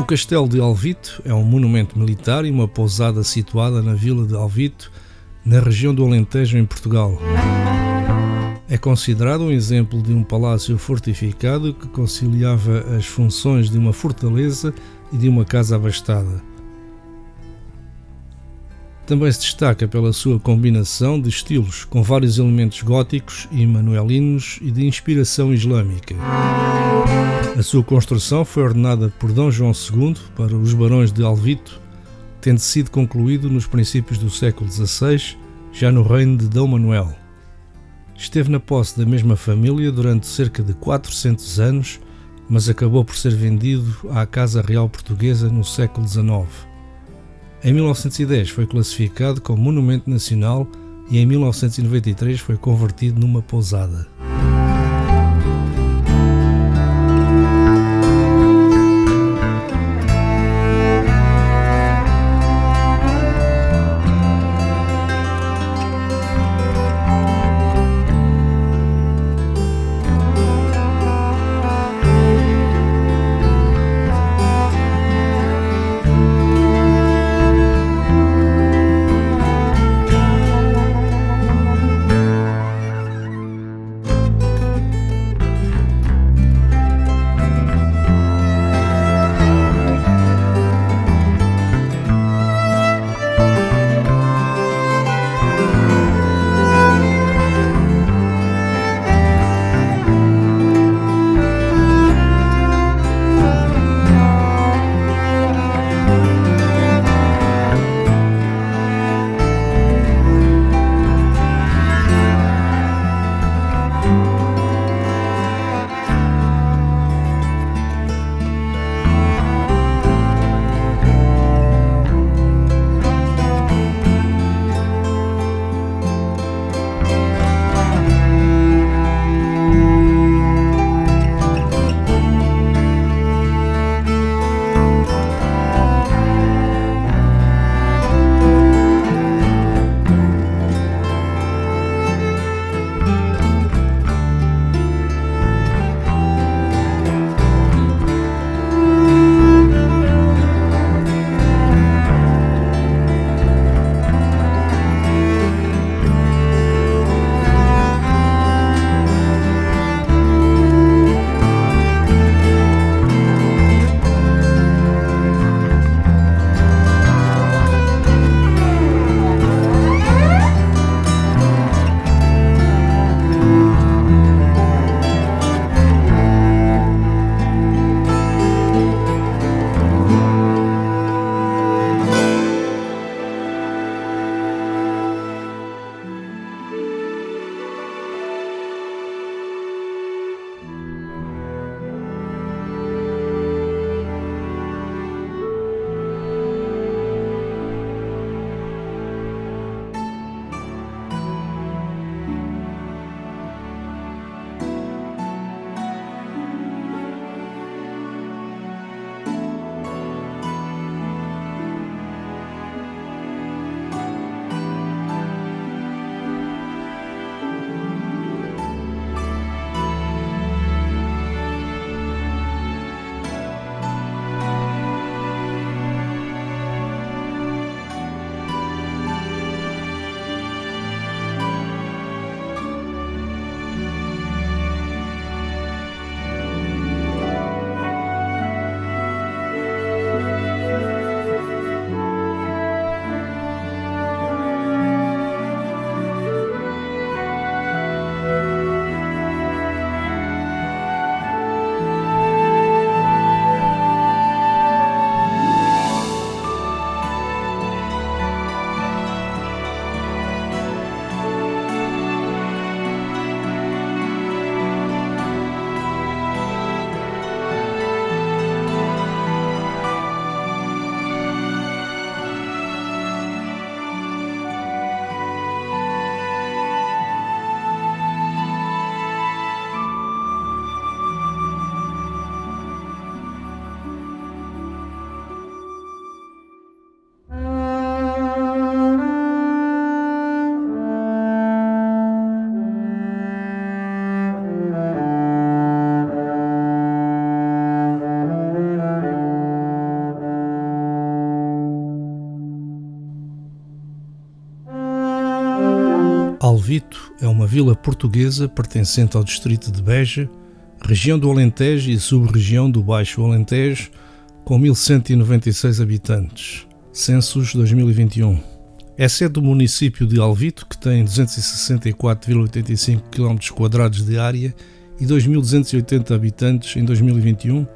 O Castelo de Alvito é um monumento militar e uma pousada situada na vila de Alvito, na região do Alentejo, em Portugal. É considerado um exemplo de um palácio fortificado que conciliava as funções de uma fortaleza e de uma casa abastada. Também se destaca pela sua combinação de estilos, com vários elementos góticos e manuelinos e de inspiração islâmica. A sua construção foi ordenada por D. João II para os barões de Alvito, tendo sido concluído nos princípios do século XVI, já no reino de D. Manuel. Esteve na posse da mesma família durante cerca de 400 anos, mas acabou por ser vendido à Casa Real Portuguesa no século XIX. Em 1910 foi classificado como Monumento Nacional e em 1993 foi convertido numa pousada. Alvito é uma vila portuguesa pertencente ao distrito de Beja, região do Alentejo e sub-região do Baixo Alentejo, com 1196 habitantes, census 2021. É sede do município de Alvito, que tem 264,85 km² de área e 2.280 habitantes em 2021,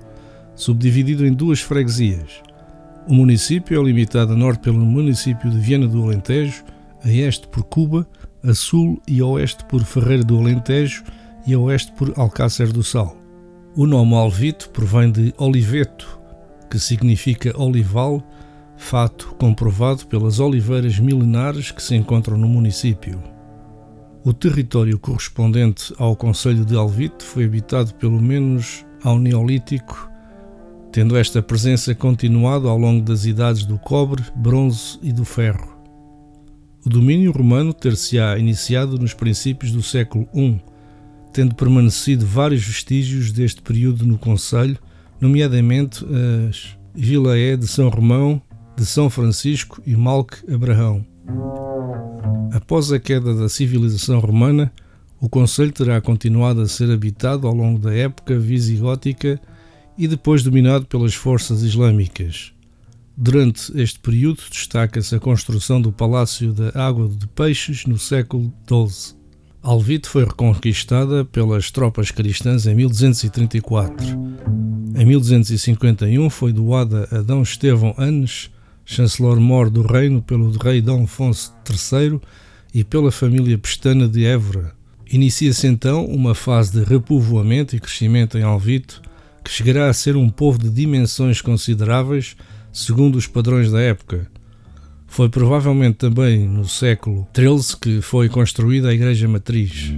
subdividido em duas freguesias. O município é limitado a norte pelo município de Viana do Alentejo, a este por Cuba, a sul e a oeste por Ferreira do Alentejo e a oeste por Alcácer do Sal. O nome Alvito provém de oliveto, que significa olival, fato comprovado pelas oliveiras milenares que se encontram no município. O território correspondente ao concelho de Alvito foi habitado pelo menos ao Neolítico, tendo esta presença continuado ao longo das idades do cobre, bronze e do ferro. O domínio romano ter-se-á iniciado nos princípios do século I, tendo permanecido vários vestígios deste período no concelho, nomeadamente as Vilaé de São Romão, de São Francisco e Malque Abraão. Após a queda da civilização romana, o concelho terá continuado a ser habitado ao longo da época visigótica e depois dominado pelas forças islâmicas. Durante este período destaca-se a construção do Palácio da Água de Peixes no século XII. Alvito foi reconquistada pelas tropas cristãs em 1234. Em 1251 foi doada a D. Estevão Anes, chancelor-mor do reino, pelo rei D. Afonso III e pela família pestana de Évora. Inicia-se então uma fase de repovoamento e crescimento em Alvito, que chegará a ser um povo de dimensões consideráveis, segundo os padrões da época. Foi provavelmente também no século XIII que foi construída a Igreja Matriz.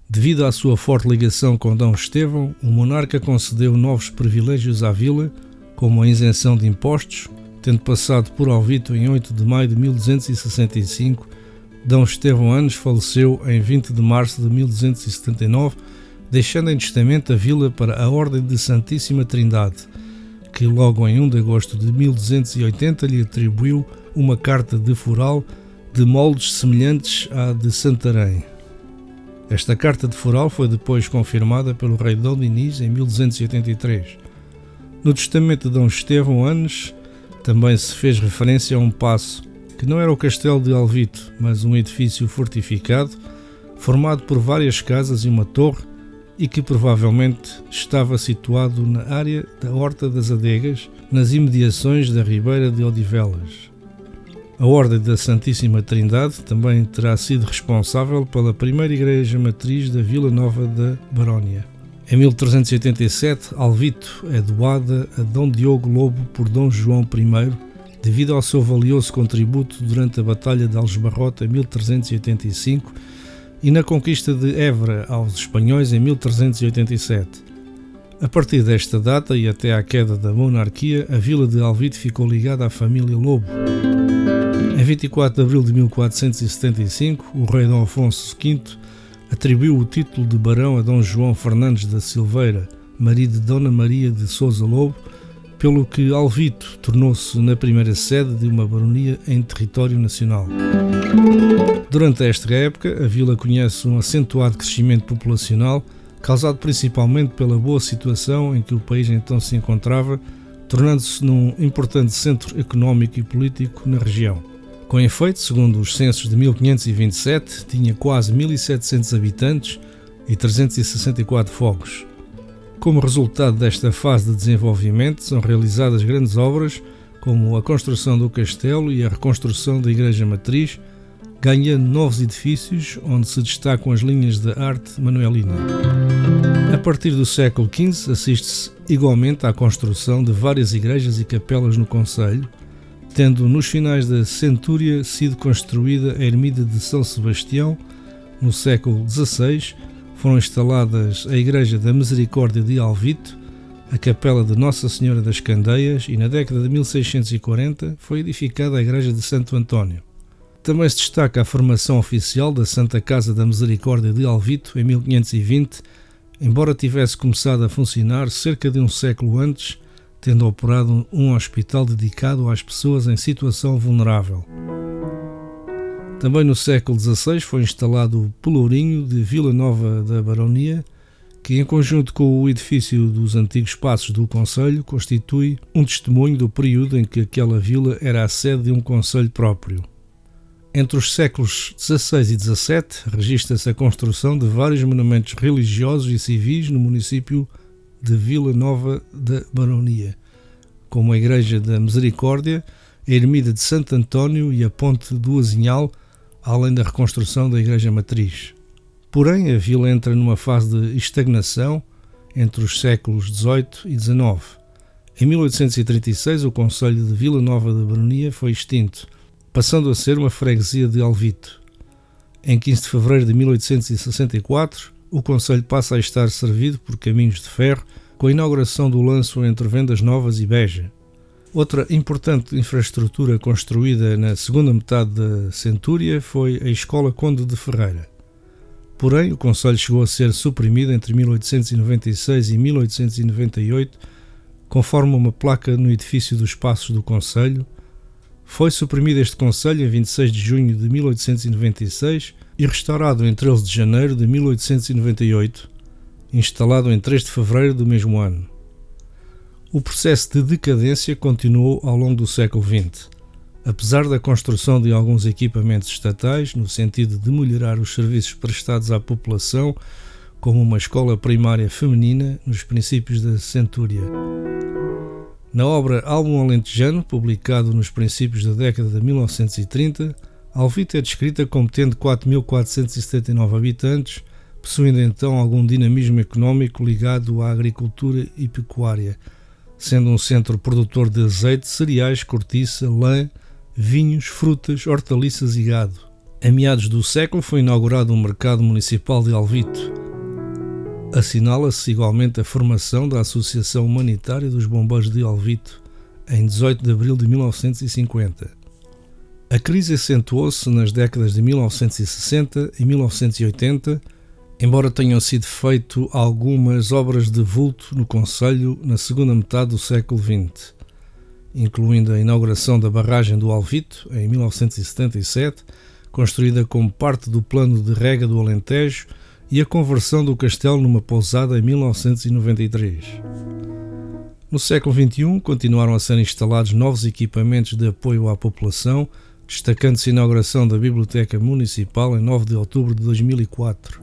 Devido à sua forte ligação com D. Estevão, o monarca concedeu novos privilégios à vila, como a isenção de impostos, tendo passado por Alvito em 8 de maio de 1265, D. Estevão Anes faleceu em 20 de março de 1279, deixando em testamento a vila para a Ordem de Santíssima Trindade, que logo em 1 de agosto de 1280 lhe atribuiu uma carta de foral de moldes semelhantes à de Santarém. Esta carta de foral foi depois confirmada pelo rei Dom Dinis em 1283. No testamento de D. Estevão Anes também se fez referência a um paço, que não era o castelo de Alvito, mas um edifício fortificado, formado por várias casas e uma torre, e que provavelmente estava situado na área da Horta das Adegas, nas imediações da Ribeira de Odivelas. A Ordem da Santíssima Trindade também terá sido responsável pela primeira igreja matriz da Vila Nova da Barónia. Em 1387, Alvito é doada a D. Diogo Lobo por D. João I, devido ao seu valioso contributo durante a Batalha de Aljubarrota em 1385 e na conquista de Évora aos espanhóis em 1387. A partir desta data e até à queda da monarquia, a vila de Alvito ficou ligada à família Lobo. Em 24 de abril de 1475, o rei D. Afonso V atribuiu o título de barão a D. João Fernandes da Silveira, marido de D. Maria de Sousa Lobo, pelo que Alvito tornou-se na primeira sede de uma baronia em território nacional. Durante esta época, a vila conhece um acentuado crescimento populacional, causado principalmente pela boa situação em que o país então se encontrava, tornando-se num importante centro económico e político na região. Com efeito, segundo os censos de 1527, tinha quase 1.700 habitantes e 364 fogos. Como resultado desta fase de desenvolvimento, são realizadas grandes obras, como a construção do castelo e a reconstrução da Igreja Matriz, ganhando novos edifícios onde se destacam as linhas da arte manuelina. A partir do século XV, assiste-se igualmente à construção de várias igrejas e capelas no concelho, tendo nos finais da centúria sido construída a ermida de São Sebastião. No século XVI foram instaladas a Igreja da Misericórdia de Alvito, a Capela de Nossa Senhora das Candeias e na década de 1640 foi edificada a Igreja de Santo António. Também se destaca a formação oficial da Santa Casa da Misericórdia de Alvito em 1520, embora tivesse começado a funcionar cerca de um século antes, tendo operado um hospital dedicado às pessoas em situação vulnerável. Também no século XVI foi instalado o Pelourinho de Vila Nova da Baronia, que em conjunto com o edifício dos antigos passos do concelho constitui um testemunho do período em que aquela vila era a sede de um concelho próprio. Entre os séculos XVI e XVII registra-se a construção de vários monumentos religiosos e civis no município de Vila Nova da Baronia, como a Igreja da Misericórdia, a Ermida de Santo António e a Ponte do Azinhal, além da reconstrução da Igreja Matriz. Porém, a vila entra numa fase de estagnação entre os séculos XVIII e XIX. Em 1836, o concelho de Vila Nova da Baronia foi extinto, passando a ser uma freguesia de Alvito. Em 15 de fevereiro de 1864, o concelho passa a estar servido por caminhos de ferro, com a inauguração do lanço entre Vendas Novas e Beja. Outra importante infraestrutura construída na segunda metade da centúria foi a Escola Conde de Ferreira. Porém, o concelho chegou a ser suprimido entre 1896 e 1898, conforme uma placa no edifício dos Passos do concelho. Foi suprimido este concelho em 26 de junho de 1896 e restaurado em 13 de janeiro de 1898, instalado em 3 de fevereiro do mesmo ano. O processo de decadência continuou ao longo do século XX. Apesar da construção de alguns equipamentos estatais, no sentido de melhorar os serviços prestados à população, como uma escola primária feminina nos princípios da centúria. Na obra Álbum Alentejano, publicado nos princípios da década de 1930, Alvito é descrita como tendo 4.479 habitantes, possuindo então algum dinamismo económico ligado à agricultura e pecuária, sendo um centro produtor de azeite, cereais, cortiça, lã, vinhos, frutas, hortaliças e gado. A meados do século foi inaugurado um mercado municipal de Alvito. Assinala-se igualmente a formação da Associação Humanitária dos Bombeiros de Alvito, em 18 de abril de 1950. A crise acentuou-se nas décadas de 1960 e 1980, embora tenham sido feitas algumas obras de vulto no concelho na segunda metade do século XX, incluindo a inauguração da barragem do Alvito, em 1977, construída como parte do plano de rega do Alentejo, e a conversão do castelo numa pousada em 1993. No século XXI, continuaram a ser instalados novos equipamentos de apoio à população, destacando-se a inauguração da Biblioteca Municipal em 9 de outubro de 2004.